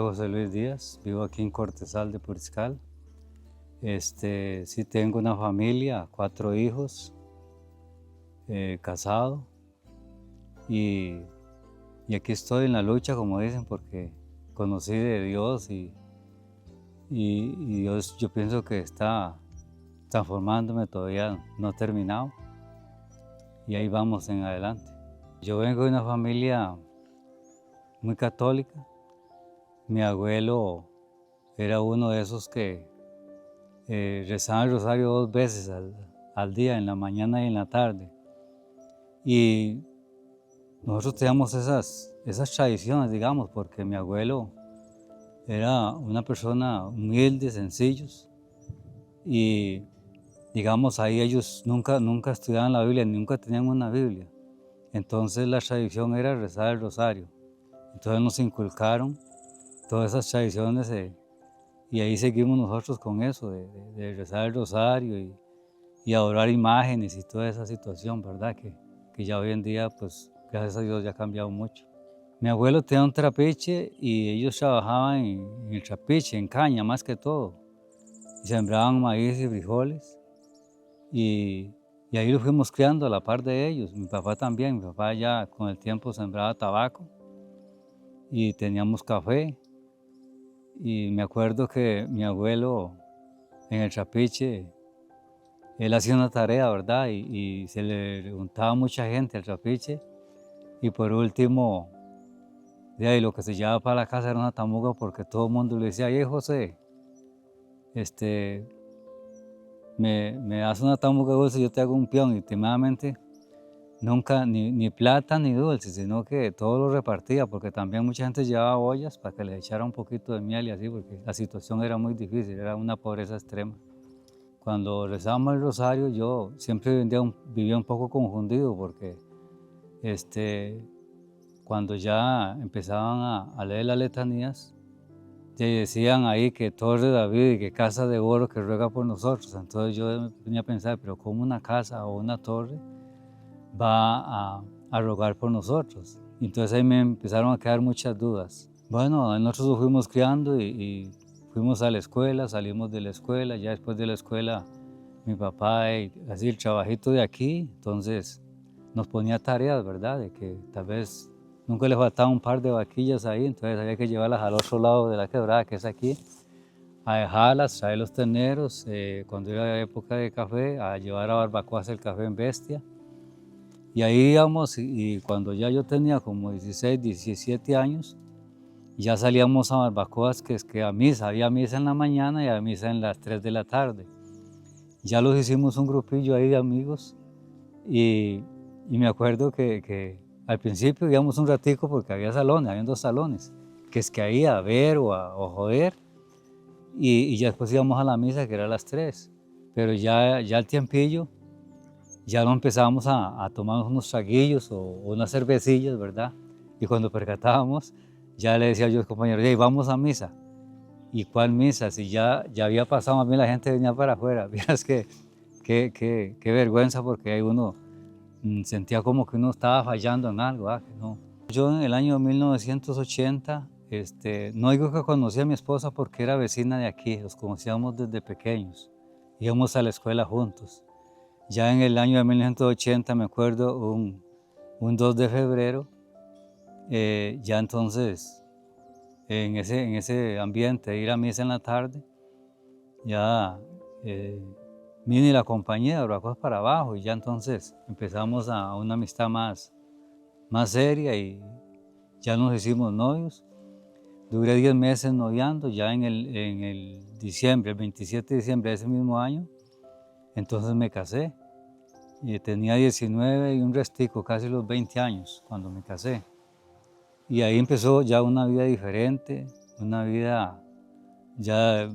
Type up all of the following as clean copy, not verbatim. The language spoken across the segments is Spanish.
José Luis Díaz, vivo aquí en Cortesal de Puriscal. Sí tengo una familia, 4 hijos, casado y, y aquí estoy en la lucha, como dicen, porque conocí de Dios y Dios, yo pienso que está transformándome, todavía no ha terminado y ahí vamos en adelante. Yo vengo de una familia muy católica. Mi abuelo era uno de esos que rezaba el rosario 2 veces al día, en la mañana y en la tarde. Y nosotros teníamos esas tradiciones, digamos, porque mi abuelo era una persona humilde, sencillos, y digamos, ahí ellos nunca estudiaban la Biblia, nunca tenían una Biblia. Entonces la tradición era rezar el rosario. Entonces nos inculcaron todas esas tradiciones y ahí seguimos nosotros con eso, de rezar el rosario y adorar imágenes y toda esa situación, ¿verdad? Que ya hoy en día, pues, gracias a Dios ya ha cambiado mucho. Mi abuelo tenía un trapiche y ellos trabajaban en el trapiche, en caña más que todo. Y sembraban maíz y frijoles y, y ahí lo fuimos criando a la par de ellos. Mi papá también, mi papá ya con el tiempo sembraba tabaco y teníamos café. Y me acuerdo que mi abuelo en el trapiche, él hacía una tarea, ¿verdad? Y se le juntaba mucha gente al trapiche. Y por último, de ahí lo que se llevaba para la casa era una tamuga porque todo el mundo le decía, oye José, este, me das una tamuga dulce, yo te hago un peón. Y últimamente nunca ni plata ni dulce, sino que todo lo repartía porque también mucha gente llevaba ollas para que le echara un poquito de miel y así, porque la situación era muy difícil, era una pobreza extrema. Cuando rezábamos el rosario yo siempre vivía un poco confundido porque cuando ya empezaban a leer las letanías, te decían ahí que Torre de David y que Casa de Oro que ruega por nosotros. Entonces yo me ponía a pensar, pero ¿cómo una casa o una torre va a rogar por nosotros? Y entonces ahí me empezaron a quedar muchas dudas. Bueno, nosotros nos fuimos criando y fuimos a la escuela, salimos de la escuela, ya después de la escuela mi papá, así el trabajito de aquí, entonces nos ponía tareas, ¿verdad? De que tal vez nunca le faltaba un par de vaquillas ahí, entonces había que llevarlas al otro lado de la quebrada, que es aquí, a dejarlas, traer los terneros, cuando era época de café, a llevar a barbacoas el café en Bestia. Y ahí íbamos, y cuando ya yo tenía como 16, 17 años, ya salíamos a barbacoas, que es que a misa, había misa en la mañana y a misa en las 3 de la tarde. Ya los hicimos un grupillo ahí de amigos y, y me acuerdo que al principio íbamos un ratico porque había salones, habían 2 salones, que es que ahí a ver o joder y ya después íbamos a la misa que era a las 3. Pero ya al tiempillo ya no empezábamos a tomar unos traguillos o unas cervecillas, ¿verdad? Y cuando percatábamos ya le decía yo a los compañeros, hey, vamos a misa. ¿Y cuál misa? Si ya había pasado, a mí la gente venía para afuera. Vieras qué vergüenza porque ahí uno sentía como que uno estaba fallando en algo, que no. Yo en el año 1980, no digo que conocí a mi esposa porque era vecina de aquí, los conocíamos desde pequeños, íbamos a la escuela juntos. Ya en el año de 1980, me acuerdo, un 2 de febrero, ya entonces, en ese ambiente, ir a misa en la tarde, ya Mini la compañía de Barbacoas para abajo y ya entonces empezamos a una amistad más seria y ya nos hicimos novios. Duré 10 meses noviando, ya en el diciembre, el 27 de diciembre de ese mismo año, entonces me casé. Y tenía 19 y un restico, casi los 20 años cuando me casé. Y ahí empezó ya una vida diferente, una vida ya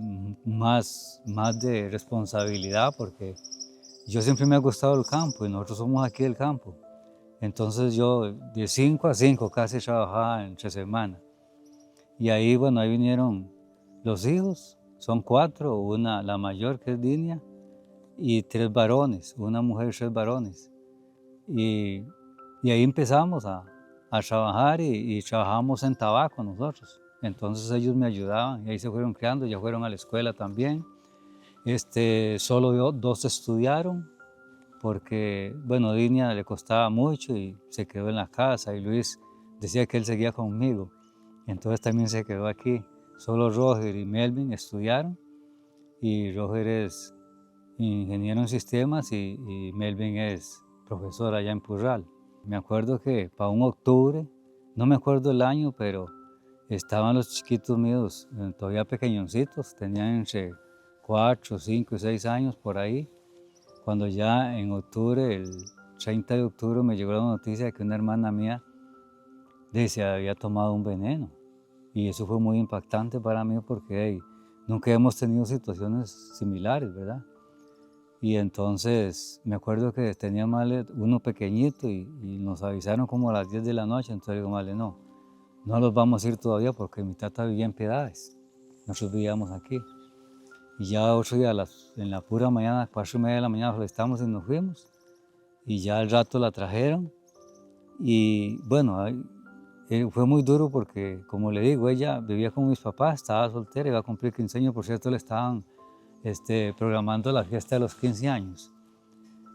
más de responsabilidad, porque yo siempre me ha gustado el campo y nosotros somos aquí del campo. Entonces yo de 5 a 5 casi trabajaba entre semana. Y ahí, bueno, ahí vinieron los hijos, son 4, la mayor que es Dinia, y 3 varones, una mujer y 3 varones. Y ahí empezamos a trabajar y trabajamos en tabaco nosotros. Entonces ellos me ayudaban y ahí se fueron criando, ya fueron a la escuela también. Solo dos estudiaron porque, bueno, Dinia le costaba mucho y se quedó en la casa y Luis decía que él seguía conmigo. Entonces también se quedó aquí. Solo Roger y Melvin estudiaron y Roger es ingeniero en sistemas y Melvin es profesor allá en Purral. Me acuerdo que para un octubre, no me acuerdo el año, pero estaban los chiquitos míos todavía pequeñoncitos, tenían entre 4, 5 y 6 años por ahí, cuando ya en octubre, el 30 de octubre, me llegó la noticia de que una hermana mía se había tomado un veneno. Y eso fue muy impactante para mí porque nunca hemos tenido situaciones similares, ¿verdad? Y entonces me acuerdo que tenía Male uno pequeñito y nos avisaron como a las 10 de la noche, entonces digo, Male, no los vamos a ir todavía porque mi tata vivía en Piedades, nosotros vivíamos aquí. Y ya otro día, en la pura mañana, 4:30 de la mañana, estamos y nos fuimos. Y ya al rato la trajeron. Y bueno, fue muy duro porque, como le digo, ella vivía con mis papás, estaba soltera, iba a cumplir 15 años, por cierto, le estaban programando la fiesta de los 15 años.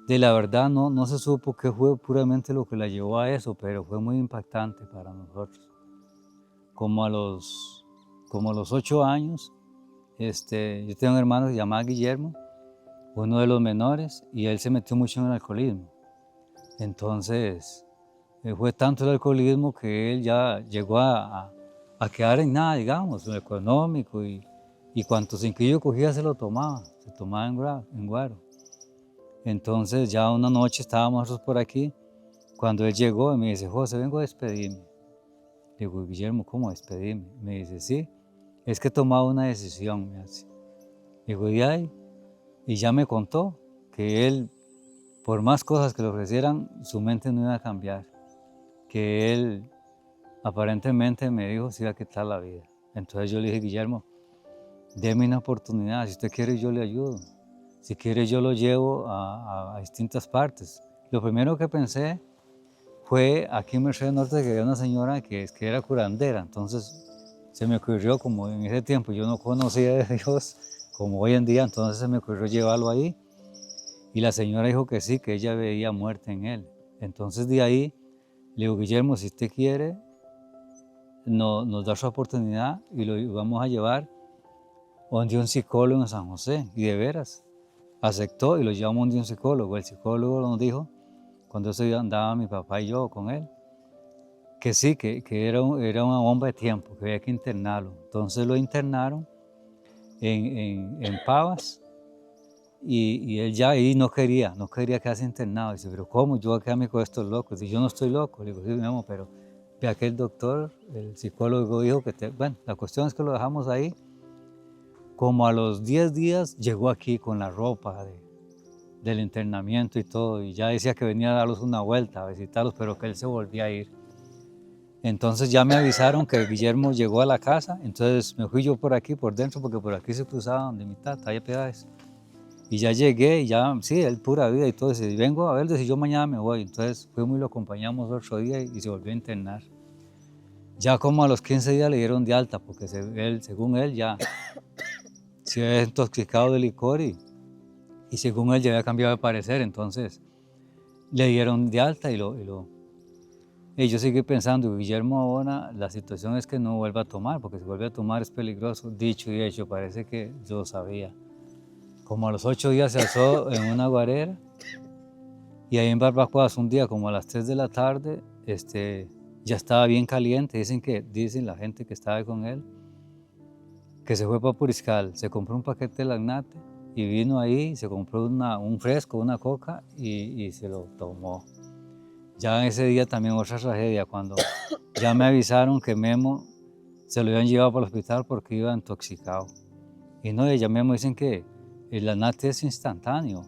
De la verdad no se supo qué fue puramente lo que la llevó a eso, pero fue muy impactante para nosotros. Como a los 8 años, yo tengo un hermano que se llamaba Guillermo, uno de los menores, y él se metió mucho en el alcoholismo. Entonces, fue tanto el alcoholismo que él ya llegó a quedar en nada, digamos, en lo económico, y cuanto cinquillo cogía se tomaba en guaro. Entonces ya una noche estábamos nosotros por aquí, cuando él llegó y me dice, José, vengo a despedirme. Le digo, Guillermo, ¿cómo despedirme? Me dice, sí, es que he tomado una decisión, me hace. Le digo, ¿y ahí? Y ya me contó que él, por más cosas que le ofrecieran, su mente no iba a cambiar. Que él, aparentemente, me dijo, se iba a quitar la vida. Entonces yo le dije, Guillermo, déme una oportunidad, si usted quiere yo le ayudo. Si quiere yo lo llevo a distintas partes. Lo primero que pensé fue aquí en Mercedes Norte que había una señora que era curandera. Entonces se me ocurrió, como en ese tiempo yo no conocía de Dios como hoy en día, entonces se me ocurrió llevarlo ahí. Y la señora dijo que sí, que ella veía muerte en él. Entonces de ahí le digo, Guillermo, si usted quiere, nos da su oportunidad y lo vamos a llevar donde un psicólogo en San José. Y de veras, aceptó y lo llevamos donde un psicólogo. El psicólogo nos dijo, cuando eso andaba mi papá y yo con él, que sí, que era una bomba de tiempo, que había que internarlo. Entonces lo internaron en Pavas y él ya ahí no quería quedarse internado. Dice, pero ¿cómo? Yo voy a quedarme con estos locos. Dice, yo no estoy loco. Le digo, sí, mi amor, pero ve aquel doctor, el psicólogo dijo que bueno, la cuestión es que lo dejamos ahí. Como a los 10 días llegó aquí con la ropa del internamiento y todo, y ya decía que venía a darlos una vuelta, a visitarlos, pero que él se volvía a ir. Entonces ya me avisaron que Guillermo llegó a la casa, entonces me fui yo por aquí, por dentro, porque por aquí se cruzaba donde mi tata, hay Piedades. Y ya llegué, y ya, sí, él pura vida y todo, y vengo a ver si yo mañana me voy. Entonces fuimos y lo acompañamos otro día y se volvió a internar. Ya como a los 15 días le dieron de alta, porque según él ya se había intoxicado de licor y según él ya había cambiado de parecer, entonces le dieron de alta y yo seguí pensando, Guillermo ahora la situación es que no vuelva a tomar, porque si vuelve a tomar es peligroso. Dicho y hecho, parece que yo sabía. Como a los 8 días se alzó en una guarera y ahí en Barbacoas un día como a las 3 de la tarde ya estaba bien caliente. Dicen la gente que estaba con él que se fue para Puriscal, se compró un paquete de lagnate y vino ahí, se compró un fresco, una coca y se lo tomó. Ya ese día también otra tragedia, cuando ya me avisaron que Memo se lo habían llevado para el hospital porque iba intoxicado. Y no, ya Memo dicen que el lagnate es instantáneo.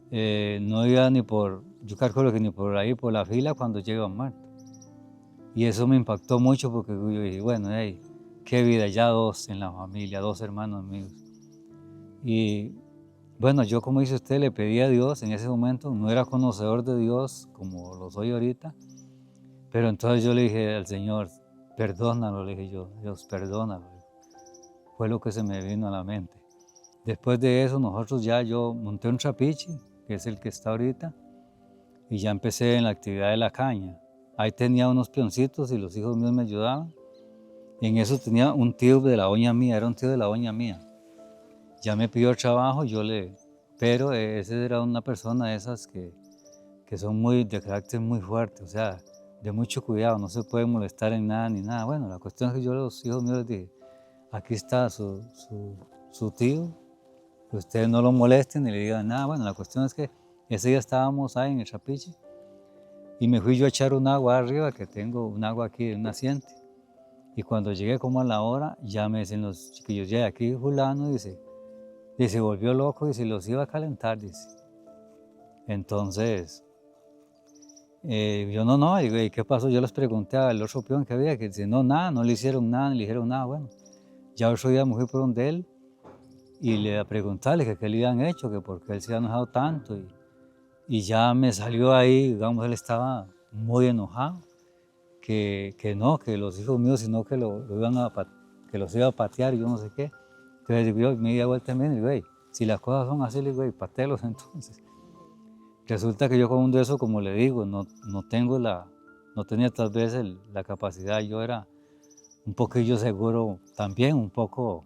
No iba yo calculo que ni por ahí, por la fila cuando llega muerto. Y eso me impactó mucho porque yo dije, bueno, qué vida, ya 2 en la familia, 2 hermanos míos. Y bueno, yo como dice usted, le pedí a Dios en ese momento, no era conocedor de Dios como lo soy ahorita, pero entonces yo le dije al Señor, perdónalo, le dije yo, Dios, perdónalo. Fue lo que se me vino a la mente. Después de eso, yo monté un trapiche, que es el que está ahorita, y ya empecé en la actividad de la caña. Ahí tenía unos peoncitos y los hijos míos me ayudaban. Y en eso tenía un tío de la doña mía, era un tío de la doña mía. Ya me pidió trabajo, pero ese era una persona de esas que son de carácter muy fuerte, o sea, de mucho cuidado, no se puede molestar en nada ni nada. Bueno, la cuestión es que yo a los hijos míos les dije, aquí está su tío, que ustedes no lo molesten ni le digan nada. Bueno, la cuestión es que ese día estábamos ahí en el trapiche y me fui yo a echar un agua arriba, que tengo un agua aquí de un naciente. Y cuando llegué como a la hora, ya me dicen los chiquillos, ya aquí fulano, dice, volvió loco y se los iba a calentar, dice. Entonces, yo no, digo, ¿y qué pasó? Yo les pregunté al otro peón que había, que dice, no, nada, no le hicieron nada, ni le dijeron nada. Bueno, ya otro día me fui por donde él y le preguntarle que qué le habían hecho, que por qué él se había enojado tanto. Y ya me salió ahí, digamos, él estaba muy enojado, que no, que los hijos míos, sino que que los iba a patear y yo no sé qué. Entonces yo me di vuelta también y digo, hey, si las cosas son así, le digo, hey, patelos entonces. Resulta que yo con de eso, como le digo, no tenía tal vez la capacidad, yo era un poquillo seguro también, un poco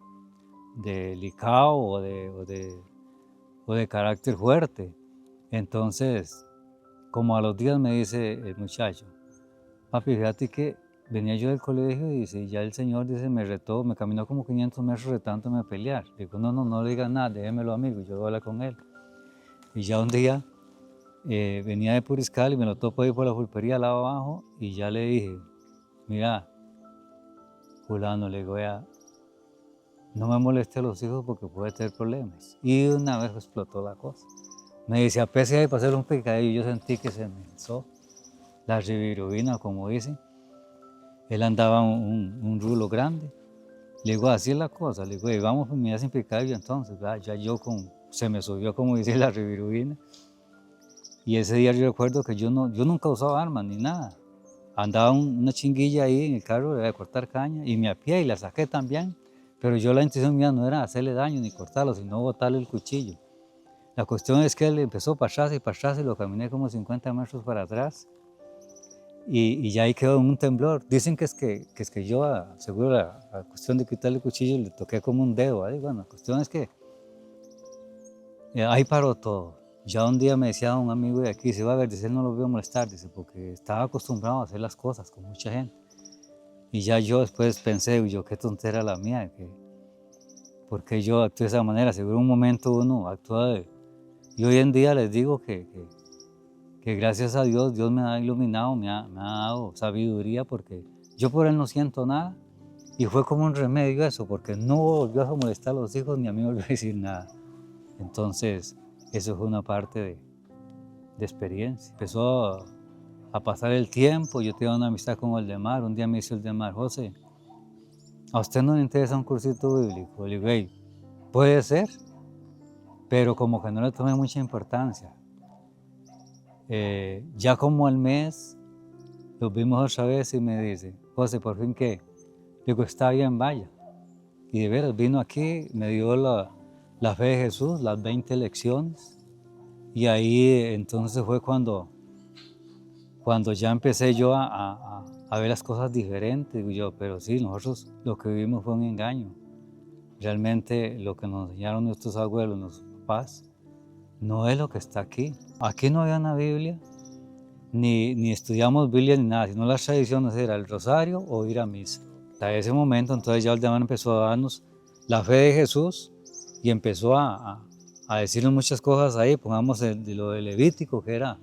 delicado o de carácter fuerte. Entonces, como a los días me dice el muchacho, papi, fíjate que venía yo del colegio y dice, ya el señor dice, me retó, me caminó como 500 metros retándome a pelear. Digo, no le digas nada, déjemelo amigo, yo voy a hablar con él. Y ya un día venía de Puriscal y me lo topo ahí por la pulpería al lado abajo y ya le dije, mira, fulano, le digo, ya, no me moleste a los hijos porque puede tener problemas. Y una vez explotó la cosa. Me dice, apese ahí para hacer un picadillo, yo sentí que se me hizo la ribirubina, como dicen. Él andaba un rulo grande. Le digo, así es la cosa. Le digo, vamos pues, me hacen picadillo entonces. Ya se me subió, como dice, la ribirubina. Y ese día yo recuerdo que yo nunca usaba armas ni nada. Andaba una chinguilla ahí en el carro de cortar caña y me apié y la saqué también. Pero yo la intención mía no era hacerle daño ni cortarlo, sino botarle el cuchillo. La cuestión es que él empezó para atrás y lo caminé como 50 metros para atrás. Y ya ahí quedó en un temblor. Dicen que es que yo, seguro la cuestión de quitarle el cuchillo, le toqué como un dedo. Ahí. Bueno, la cuestión es que ahí paró todo. Ya un día me decía un amigo de aquí, dice, va a ver, dice, él no lo veo molestar, dice, porque estaba acostumbrado a hacer las cosas con mucha gente. Y ya yo después pensé, yo qué tontera la mía, porque yo actué de esa manera. Seguro un momento uno actúa Y hoy en día les digo que gracias a Dios, Dios me ha iluminado, me ha dado sabiduría, porque yo por él no siento nada. Y fue como un remedio eso, porque no volvió a molestar a los hijos ni a mí volvió a decir nada. Entonces, eso fue una parte de experiencia. Empezó a pasar el tiempo, yo tenía una amistad con Oldemar. Un día me dice Oldemar, José, ¿a usted no le interesa un cursito bíblico? Le digo, hey, puede ser, pero como que no le tomé mucha importancia. Ya como al mes, los vimos otra vez y me dice, José, ¿por fin qué? Digo, está bien, vaya. Y de veras, vino aquí, me dio la fe de Jesús, las 20 lecciones. Y ahí entonces fue cuando ya empecé yo a ver las cosas diferentes. Digo yo, pero sí, nosotros lo que vivimos fue un engaño. Realmente lo que nos enseñaron nuestros abuelos, nuestros papás, no es lo que está aquí. Aquí no había una Biblia, ni estudiamos Biblia ni nada, sino las tradiciones era el rosario o ir a misa. Hasta ese momento entonces ya Valdemar empezó a darnos la fe de Jesús y empezó a decirnos muchas cosas ahí, pongamos de lo de Levítico, que era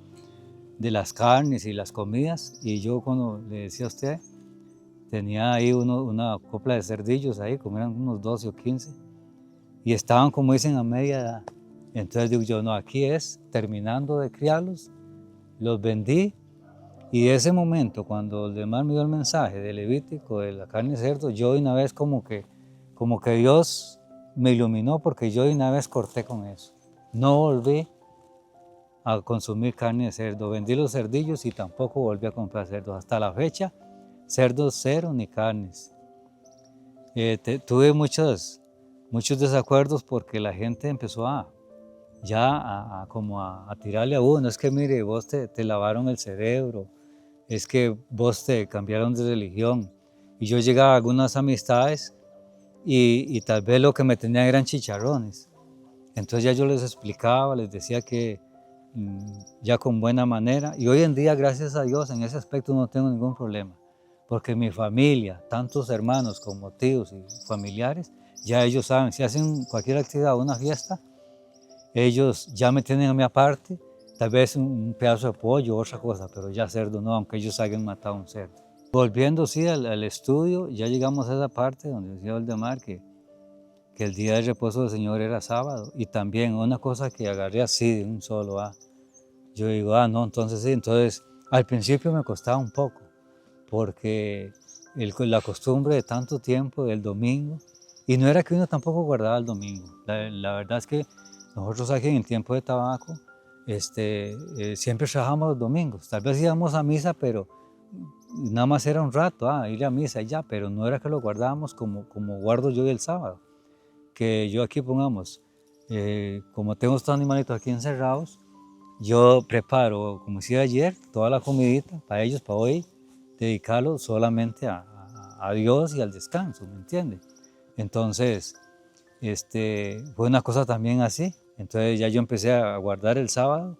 de las carnes y las comidas. Y yo cuando le decía a usted, tenía ahí una copla de cerdillos ahí, como eran unos 12 o 15, y estaban, como dicen, a media edad. Entonces digo yo, no, aquí es, terminando de criarlos, los vendí. Y de ese momento, cuando Valdemar me dio el mensaje de Levítico, de la carne de cerdo, yo de una vez como que Dios me iluminó, porque yo de una vez corté con eso. No volví a consumir carne de cerdo, vendí los cerdillos y tampoco volví a comprar cerdos. Hasta la fecha cerdos cero ni carnes. Tuve muchos desacuerdos porque la gente empezó como a tirarle a uno, es que mire, vos te lavaron el cerebro, es que vos te cambiaron de religión. Y yo llegaba a algunas amistades y tal vez lo que me tenían eran chicharrones. Entonces ya yo les explicaba, les decía que ya con buena manera. Y hoy en día, gracias a Dios, en ese aspecto no tengo ningún problema. Porque mi familia, tantos hermanos como tíos y familiares, ya ellos saben, si hacen cualquier actividad o una fiesta, ellos ya me tienen a mí aparte, tal vez un pedazo de pollo o otra cosa, pero ya cerdo no, aunque ellos hayan matado un cerdo. Volviendo sí al estudio, ya llegamos a esa parte donde decía Valdemar que el día de reposo del Señor era sábado, y también una cosa que agarré así de un solo, yo digo, no, entonces sí, entonces al principio me costaba un poco, porque la costumbre de tanto tiempo del domingo, y no era que uno tampoco guardaba el domingo, la verdad es que nosotros aquí en el tiempo de tabaco, siempre trabajamos los domingos, tal vez íbamos a misa, pero nada más era un rato, ir a misa y ya, pero no era que lo guardábamos como guardo yo el sábado, que yo aquí pongamos, como tengo estos animalitos aquí encerrados, yo preparo, como decía ayer, toda la comidita para ellos, para hoy, dedicarlo solamente a Dios y al descanso, ¿me entiende? Entonces, fue una cosa también así. Entonces ya yo empecé a guardar el sábado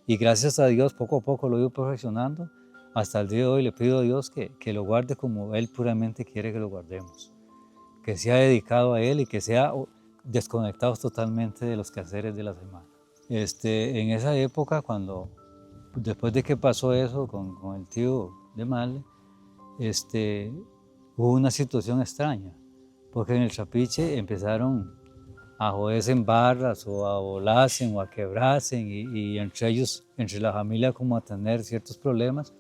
y gracias a Dios poco a poco lo he ido perfeccionando. Hasta el día de hoy le pido a Dios que lo guarde como Él puramente quiere que lo guardemos. Que sea dedicado a Él y que sea desconectados totalmente de los quehaceres de la semana. En esa época, después de que pasó eso con el tío de Marle, hubo una situación extraña, porque en el trapiche empezaron a joderse en barras o a volarse o a quebrarse y entre ellos, entre la familia, como a tener ciertos problemas.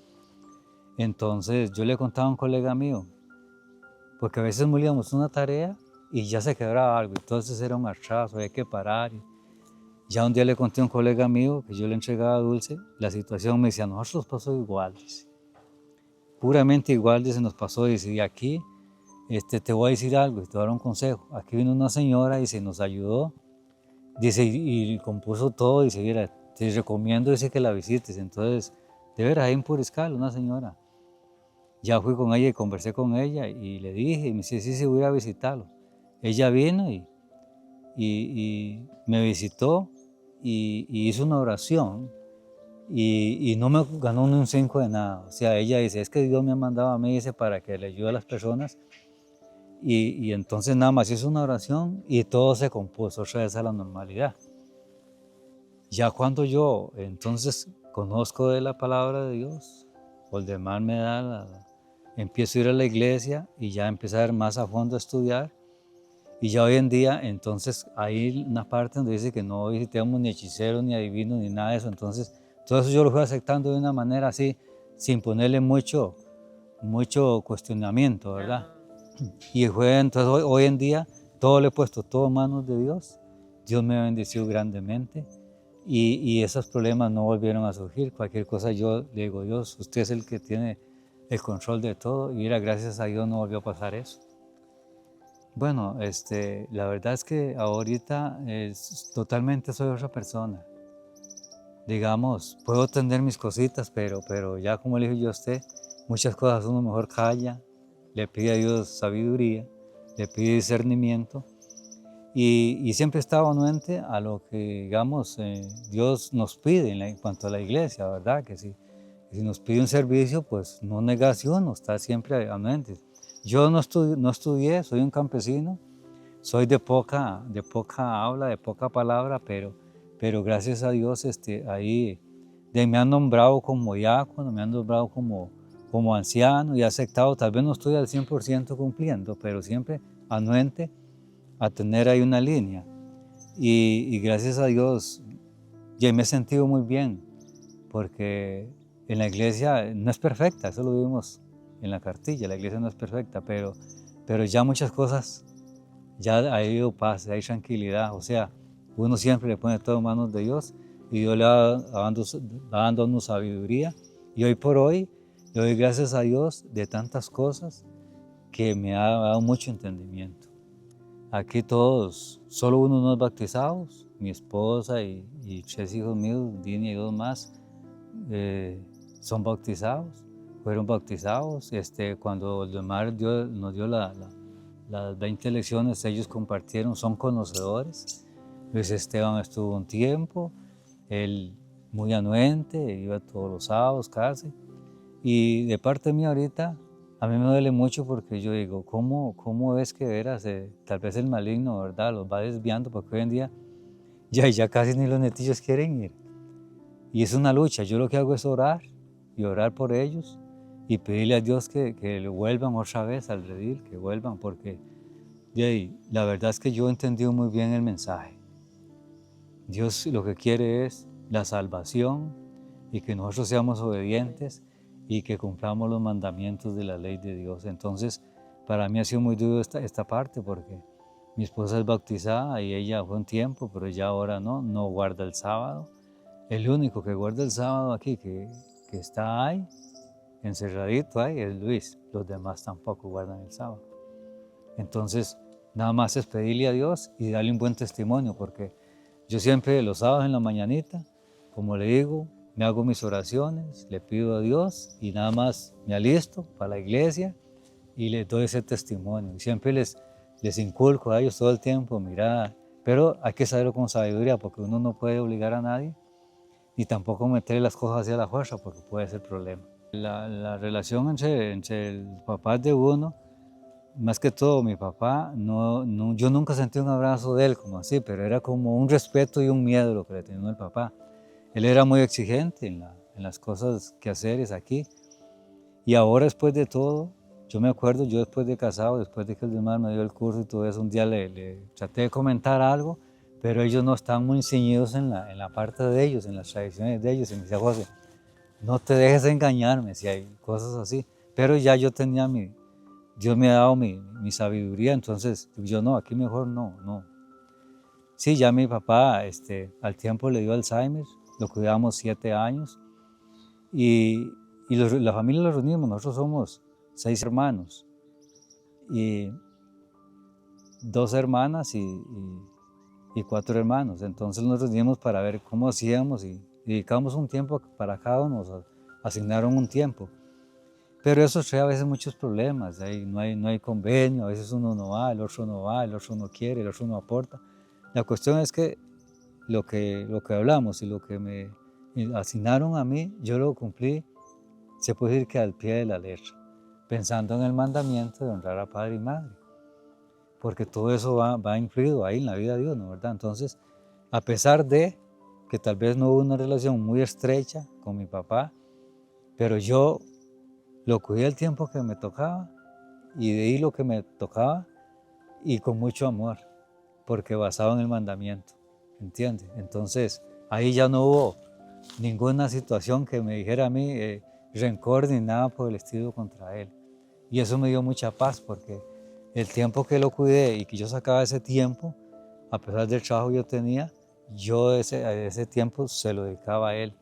Entonces yo le contaba a un colega mío, porque a veces molíamos una tarea y ya se quebraba algo, entonces era un atraso, había que parar. Ya un día le conté a un colega mío que yo le entregaba dulce, la situación me decía, a nosotros nos pasó igual, dice. Puramente igual, dice, nos pasó, dice, y aquí te voy a decir algo, te voy a dar un consejo. Aquí vino una señora y se nos ayudó, dice, y compuso todo, dice, mira, te recomiendo, dice, que la visites. Entonces, de veras, ahí en Puriscal, una señora. Ya fui con ella y conversé con ella y le dije, y me dice, sí, voy a visitarlo. Ella vino y me visitó y hizo una oración y no me ganó ni un 5 de nada. O sea, ella dice, es que Dios me ha mandado a mí, dice, para que le ayude a las personas. Y entonces nada más hizo una oración y todo se compuso otra vez a la normalidad. Ya cuando yo entonces conozco de la palabra de Dios, Waldemar me da empiezo a ir a la iglesia y ya empezar más a fondo a estudiar. Y ya hoy en día, entonces, hay una parte donde dice que no visitemos ni hechiceros, ni adivinos, ni nada de eso. Entonces, todo eso yo lo fui aceptando de una manera así, sin ponerle mucho cuestionamiento, ¿verdad? Y fue, entonces, hoy en día, todo le he puesto todo en manos de Dios. Dios me ha bendecido grandemente y esos problemas no volvieron a surgir. Cualquier cosa yo le digo, Dios, usted es el que tiene el control de todo y mira, gracias a Dios no volvió a pasar eso. Bueno, la verdad es que ahorita totalmente soy otra persona. Digamos, puedo tener mis cositas, pero ya como le dije yo a usted, muchas cosas uno mejor calla, le pide a Dios sabiduría, le pide discernimiento y siempre estaba anuente a lo que, digamos, Dios nos pide en cuanto a la iglesia, ¿verdad? Que si nos pide un servicio, pues no negarse uno, está siempre anuente. Yo no estudié, soy un campesino, soy de poca habla, de poca palabra, pero gracias a Dios ahí me han nombrado como diácono, me han nombrado como anciano y aceptado, tal vez no estoy al 100% cumpliendo, pero siempre anuente a tener ahí una línea. Y gracias a Dios ya me he sentido muy bien, porque en la iglesia no es perfecta, eso lo vimos en la cartilla, la iglesia no es perfecta, pero ya muchas cosas, ya ha habido paz, hay tranquilidad, o sea, uno siempre le pone todo en manos de Dios y Dios le va dando sabiduría y hoy por hoy Le doy gracias a Dios de tantas cosas que me ha dado mucho entendimiento. Aquí todos, solo unos bautizados, mi esposa y 3 hijos míos, Dini y 2 más, son bautizados, fueron bautizados. Cuando Leomar nos dio las 20 lecciones, ellos compartieron, son conocedores. Luis Esteban estuvo un tiempo, él muy anuente, iba todos los sábados casi. Y de parte mía ahorita, a mí me duele mucho porque yo digo, ¿cómo es que veras, tal vez el maligno, ¿verdad?, los va desviando, porque hoy en día ya casi ni los netillos quieren ir. Y es una lucha. Yo lo que hago es orar y orar por ellos y pedirle a Dios que vuelvan otra vez al redil, que vuelvan, porque la verdad es que yo he entendido muy bien el mensaje. Dios lo que quiere es la salvación y que nosotros seamos obedientes y que cumplamos los mandamientos de la ley de Dios. Entonces, para mí ha sido muy duro esta parte porque mi esposa es bautizada y ella fue un tiempo, pero ya ahora no guarda el sábado. El único que guarda el sábado aquí, que está ahí, encerradito ahí, es Luis. Los demás tampoco guardan el sábado. Entonces, nada más es pedirle a Dios y darle un buen testimonio, porque yo siempre los sábados en la mañanita, como le digo, me hago mis oraciones, le pido a Dios y nada más me alisto para la iglesia y les doy ese testimonio. Y siempre les inculco a ellos todo el tiempo, mira, pero hay que saberlo con sabiduría, porque uno no puede obligar a nadie ni tampoco meterle las cosas hacia la fuerza, porque puede ser problema. La relación entre el papá de uno, más que todo mi papá, yo nunca sentí un abrazo de él como así, pero era como un respeto y un miedo lo que le tenía el papá. Él era muy exigente en las cosas que hacer aquí. Y ahora, después de todo, yo me acuerdo, yo después de casado, después de que el demás me dio el curso y todo eso, un día le traté de comentar algo, pero ellos no estaban muy ceñidos en la parte de ellos, en las tradiciones de ellos. Y me decía, José, no te dejes engañarme si hay cosas así. Pero ya yo tenía Dios me ha dado mi sabiduría, entonces yo no, aquí mejor no. Sí, ya mi papá al tiempo le dio Alzheimer, lo cuidamos 7 años y la familia lo reunimos, nosotros somos 6 hermanos y 2 hermanas y 4 hermanos, entonces nos reunimos para ver cómo hacíamos y dedicamos un tiempo para cada uno, nos asignaron un tiempo. Pero eso trae a veces muchos problemas, no hay convenio, a veces uno no va, el otro no va, el otro no quiere, el otro no aporta. La cuestión es que lo que hablamos y lo que me asignaron a mí, yo lo cumplí, se puede decir que al pie de la letra, pensando en el mandamiento de honrar a padre y madre, porque todo eso va incluido ahí en la vida de Dios, ¿no, verdad? Entonces, a pesar de que tal vez no hubo una relación muy estrecha con mi papá, pero yo lo cuidé el tiempo que me tocaba y di lo que me tocaba y con mucho amor, porque basado en el mandamiento, ¿entiendes? Entonces, ahí ya no hubo ninguna situación que me dijera a mí rencor ni nada por el estilo contra él. Y eso me dio mucha paz, porque el tiempo que lo cuidé y que yo sacaba ese tiempo, a pesar del trabajo que yo tenía, yo ese tiempo se lo dedicaba a él.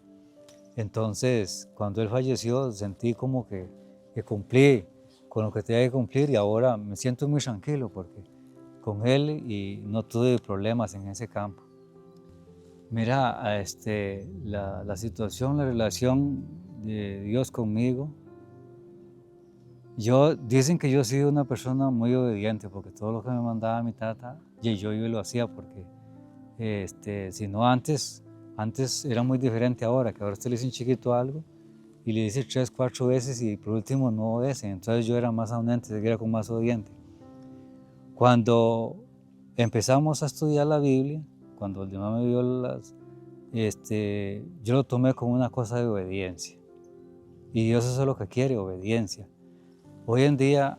Entonces, cuando él falleció, sentí como que cumplí con lo que tenía que cumplir y ahora me siento muy tranquilo porque con él y no tuve problemas en ese campo. Mira, la situación, la relación de Dios conmigo, dicen que yo he sido una persona muy obediente porque todo lo que me mandaba mi tata, yo lo hacía porque, si no antes era muy diferente ahora, que ahora usted le dice un chiquito algo y le dice 3, 4 veces y por último no obedece. Entonces yo era más aunante, era como más obediente. Cuando empezamos a estudiar la Biblia, cuando el demás me dio yo lo tomé como una cosa de obediencia. Y Dios eso es lo que quiere, obediencia. Hoy en día,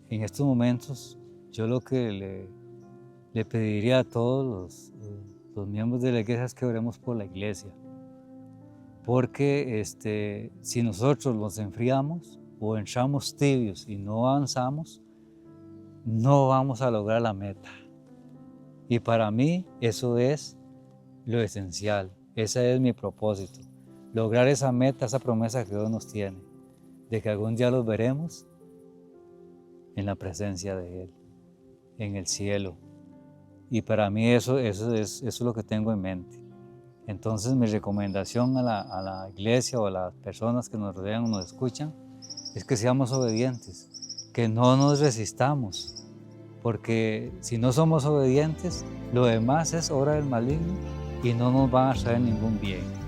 en estos momentos, yo lo que le pediría a todos los miembros de la iglesia es que oremos por la iglesia. Porque si nosotros nos enfriamos o entramos tibios y no avanzamos, no vamos a lograr la meta. Y para mí eso es lo esencial, ese es mi propósito, lograr esa meta, esa promesa que Dios nos tiene, de que algún día los veremos en la presencia de Él, en el cielo. Y para mí eso es lo que tengo en mente. Entonces mi recomendación a la iglesia o a las personas que nos rodean o nos escuchan es que seamos obedientes, que no nos resistamos, porque si no somos obedientes, lo demás es obra del maligno y no nos van a traer ningún bien.